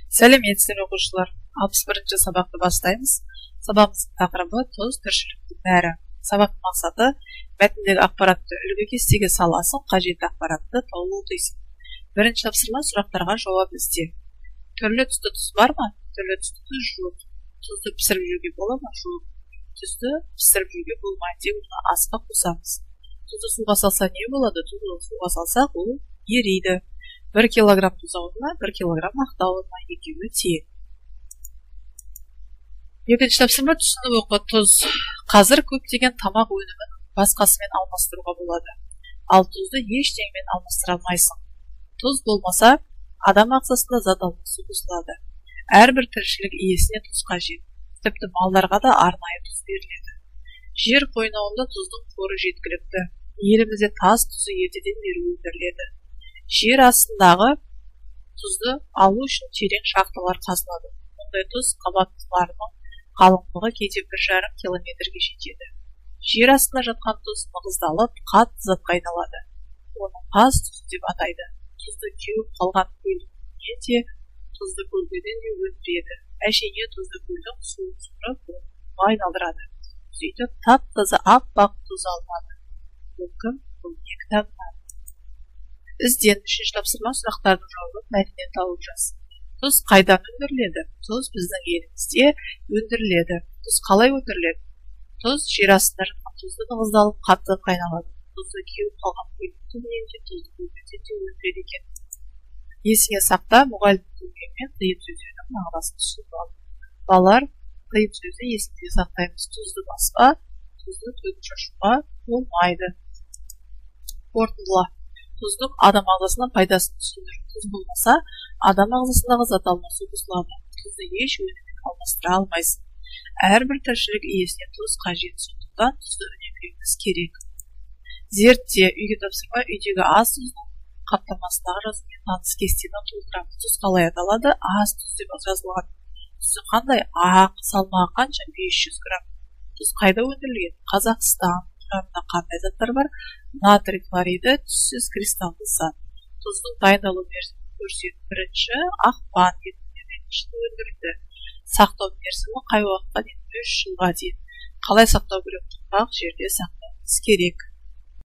Сәлеметсіздер оқушылар. 61-ші сабақты бастаймыз. Сабағымыздың тақырыбы тұз тіршіліктің бәрі. Сабақтың мақсаты мәтіндегі ақпаратты үлгі кестеге саласың, қажетті ақпаратты толық дейсің. Бірінші тапсырма сұрақтарға жауап ізде. Түрлі түсті тұз бар ма? Түрлі түсті тұз жоқ. Тұзды пісіріп жеуге бола ма? Жоқ. Тұзды пісіріп жеуге болмайды, тек оны асқа қосамыз. Тұзды суға салса не болады? Тұзды суға салсақ ол ериді. 1 килограмм тұз ауырма, 1 килограмм мақта ауырма, екеуі тең. Екінші тапсырма түсініп оқы. Тұз. Қазір көптеген тамақ өнімін басқасымен алмастыруға болады. Ал тұзды ештеңемен алмастыра алмайсың. Тұз болмаса, адам ағзасында зат алмасу бұзылады. Әрбір тіршілік иесіне тұз қажет. Тіпті малдарға да арнайы тұз беріледі. Жер қойнауында тұздың қоры жеткілікті. Елімізде тас тұзы ертеден бері өндіріледі. Жер астындағы тұзды алу үшін терең шахталар қазылады. Мұндай тұз қабаттыларының қалыңдығы кейде 1,5 километрге жетеді. Жер астында жатқан тұз нығыздалып, қатты затқа айналады. Оны қаз тұзы деп атайды. Тұзды кеуіп қалған көлден де тұзды көлден де өндіреді. Әшейіне тұзды көлдің суын сорып, оны айналдырады. Сөйтіп тап-таза аппақ тұз алынады. Бұл кім? Бұл не кітабынан? Ізден 3-ші тапсырма сұрақтардың жауабын мәтіннен тауып жаз. Тұз қайдан өндіріледі? Тұз біздің елімізде өндіріледі. Тұз қалай өндіріледі? Тұз жер астында жатқан тұзды нығыздалып, қатты қайналады. Тұзды кеуіп қалған көлдің түбінен де тұзды көлден де өндіреді екен. Есіңе сақта, мұғалімнің көмегімен қиын сөздердің мағынасын түсініп ал. Балалар, қиын сөзді есіңде сақтаймыз. Тұзды басқа, тұзды төгіп шашуға болмайды. Қорытындыла. Тұздың адам ағзасына пайдасын түсіндір. Тұз болмаса, адам ағзасындағы зат алмасу бұзылады. Тұзды еш өніммен алмастыра алмайсың. Әрбір тіршілік иесіне тұз қажет, сондықтан тұзды үнемдеуіміз керек. Зертте, үйге тапсырма, үйдегі ас тұздың қаптамасындағы жазумен таныс кестені толтырамыз. Тұз қалай аталады? Ас тұз деп жазылған. Тұзы қандай? Ақ, салмағы қанша? 500 грамм. Тұз қайда өндірілген? Қазақстан. Құрамында қандай заттар бар? Натрий хлориді, түссіз кристалды зат. Тұздың дайындалу мерзімін көрсетіп, бірінші ақпан өндірілді. Сақтау мерзімі қай уақытқа дейін? 3 жылға дейін. Қалай сақтау керек? Құрғақ жерде сақтауымыз керек.